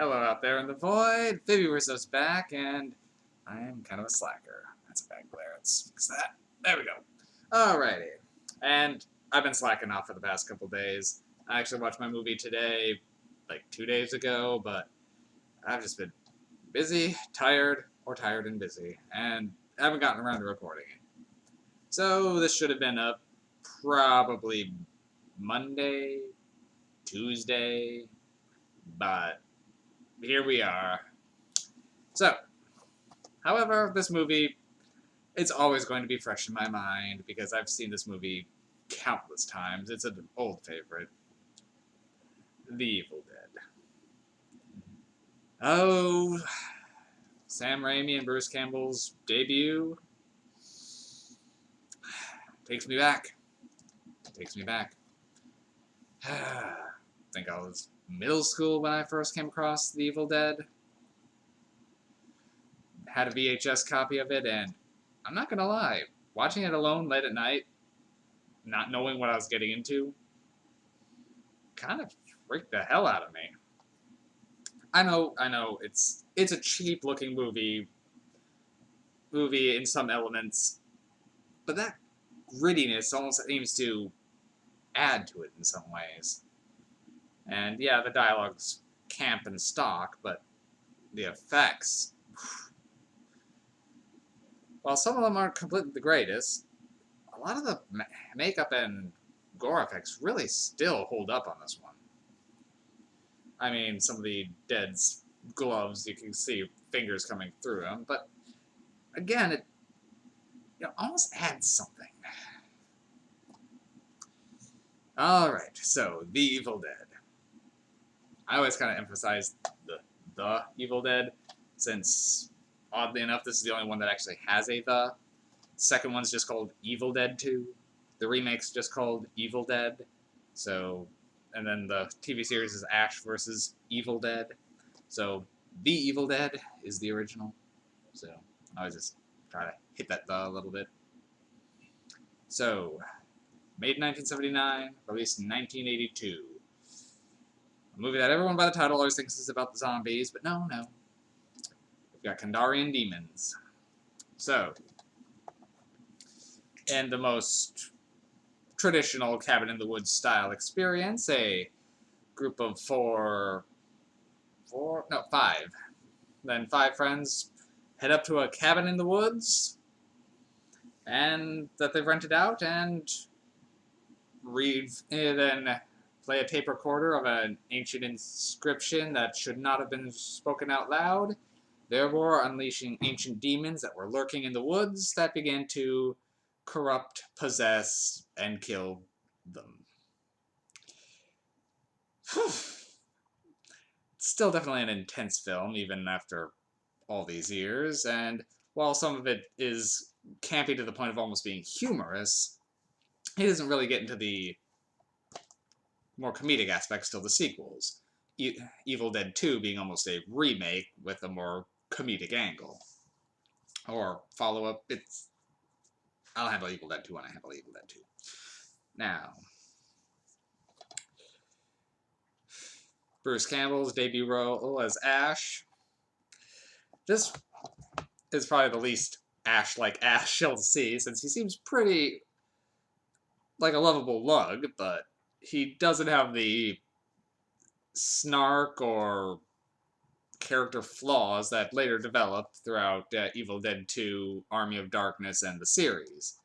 Hello out there in the void. Phoebe's back, and I am kind of a slacker. That's a bad glare. Let's fix that. There we go. Alrighty. And I've been slacking off for the past couple days. I actually watched my movie today, like 2 days ago, but I've just been busy, tired, or tired and busy, and I haven't gotten around to recording it. So this should have been up probably Monday, Tuesday, but here we are. So, however, this movie, it's always going to be fresh in my mind because I've seen this movie countless times. It's an old favorite. The Evil Dead. Oh, Sam Raimi and Bruce Campbell's debut takes me back. Takes me back. I think I was middle school when I first came across The Evil Dead. Had a VHS copy of it, and I'm not gonna lie, watching it alone late at night, not knowing what I was getting into, kind of freaked the hell out of me. I know, it's a cheap looking movie in some elements, but that grittiness almost seems to add to it in some ways. And yeah, the dialogue's camp and stock, but the effects, while some of them aren't completely the greatest, a lot of the makeup and gore effects really still hold up on this one. I mean, some of the Dead's gloves, you can see fingers coming through them, but again, it almost adds something. Alright, so The Evil Dead. I always kind of emphasize the Evil Dead, since, oddly enough, this is the only one that actually has a the. Second one's just called Evil Dead 2. The remake's just called Evil Dead. So, and then the TV series is Ash versus Evil Dead. So, The Evil Dead is the original. So, I always just try to hit that the a little bit. So, made in 1979, released in 1982. A movie that everyone by the title always thinks is about the zombies, but no. We've got Kandarian demons. So, in the most traditional cabin in the woods style experience, a group of five. Then 5 friends head up to a cabin in the woods and that they've rented out and then play a tape recorder of an ancient inscription that should not have been spoken out loud, therefore unleashing ancient demons that were lurking in the woods that began to corrupt, possess, and kill them. It's still definitely an intense film, even after all these years, and while some of it is campy to the point of almost being humorous, he doesn't really get into the more comedic aspects till the sequels. Evil Dead 2 being almost a remake with a more comedic angle. Or follow-up, I'll handle Evil Dead 2 when I handle Evil Dead 2. Now, Bruce Campbell's debut role as Ash. This is probably the least Ash-like Ash you'll see, since he seems pretty like a lovable lug, but he doesn't have the snark or character flaws that later developed throughout Evil Dead 2, Army of Darkness, and the series.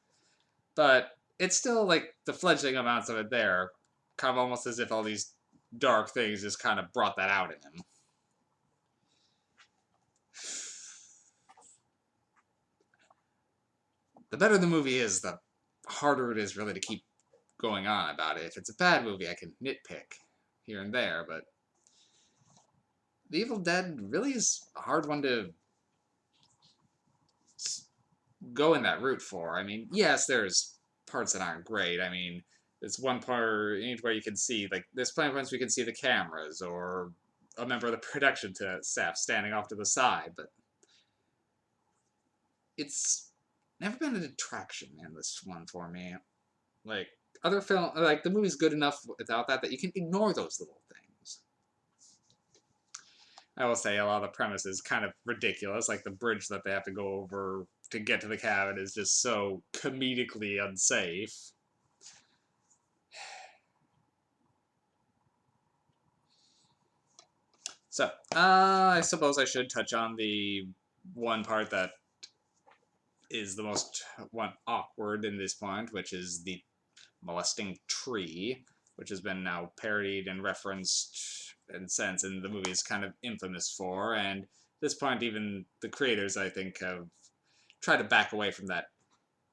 But it's still like the fledgling amounts of it there, kind of almost as if all these dark things just kind of brought that out in him. The better the movie is, the harder it is really to keep going on about it. If it's a bad movie, I can nitpick here and there, but The Evil Dead really is a hard one to go in that route for. I mean, yes, there's parts that aren't great. I mean, there's one part where you can see, like, there's plenty of points where you can see the cameras or a member of the production staff standing off to the side, but it's never been a detraction in this one for me. Like, other film, like, the movie's good enough without that you can ignore those little things. I will say a lot of the premise is kind of ridiculous, like the bridge that they have to go over to get to the cabin is just so comedically unsafe. So, I suppose I should touch on the one part that is the most awkward in this point, which is the molesting tree, which has been now parodied and referenced in sense, and the movie is kind of infamous for. And at this point, even the creators, I think, have tried to back away from that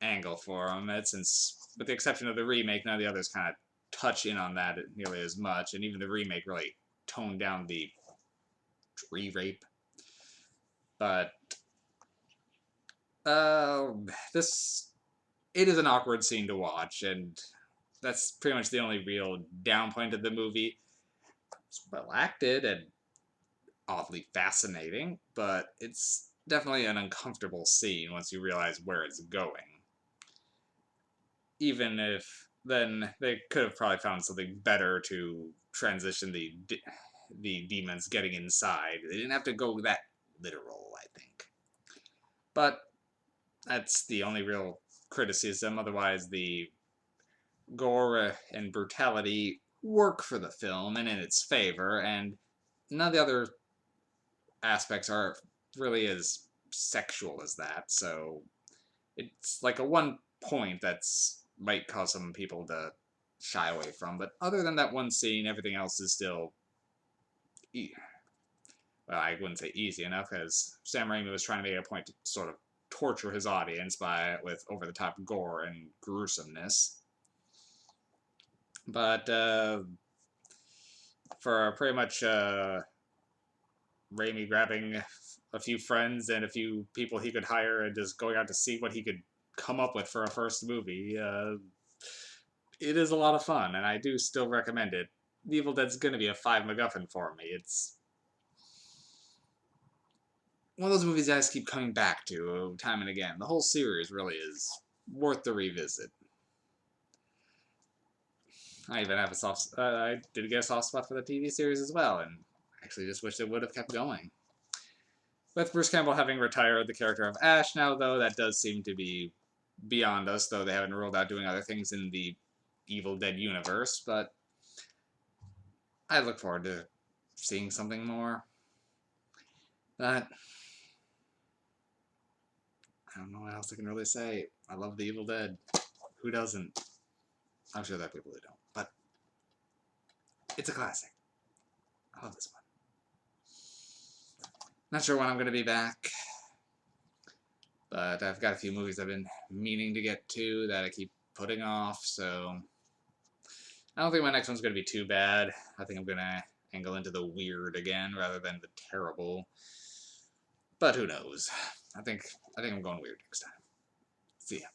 angle for them. Since, with the exception of the remake, none of the others kind of touch in on that nearly as much, and even the remake really toned down the tree rape. But this it is an awkward scene to watch, and that's pretty much the only real down point of the movie. It's well acted and oddly fascinating, but it's definitely an uncomfortable scene once you realize where it's going. Even if then they could have probably found something better to transition the demons getting inside. They didn't have to go that literal, I think. But that's the only real criticism. Otherwise, the gore and brutality work for the film and in its favor, and none of the other aspects are really as sexual as that. So it's like a one point that's might cause some people to shy away from. But other than that one scene, everything else is still, well, I wouldn't say easy enough, because Sam Raimi was trying to make a point to sort of torture his audience with over-the-top gore and gruesomeness. But for pretty much Raimi grabbing a few friends and a few people he could hire and just going out to see what he could come up with for a first movie, it is a lot of fun, and I do still recommend it. The Evil Dead's going to be a 5 MacGuffin for me. It's one of those movies I just keep coming back to time and again. The whole series really is worth the revisit. I even have a soft. I did get a soft spot for the TV series as well, and actually just wish it would have kept going. With Bruce Campbell having retired the character of Ash now, though, that does seem to be beyond us, though they haven't ruled out doing other things in the Evil Dead universe, but I look forward to seeing something more. But I don't know what else I can really say. I love the Evil Dead. Who doesn't? I'm sure there are people who don't, but it's a classic. I love this one. Not sure when I'm going to be back, but I've got a few movies I've been meaning to get to that I keep putting off, so I don't think my next one's going to be too bad. I think I'm going to angle into the weird again rather than the terrible, but who knows. I think I'm going weird next time. See ya.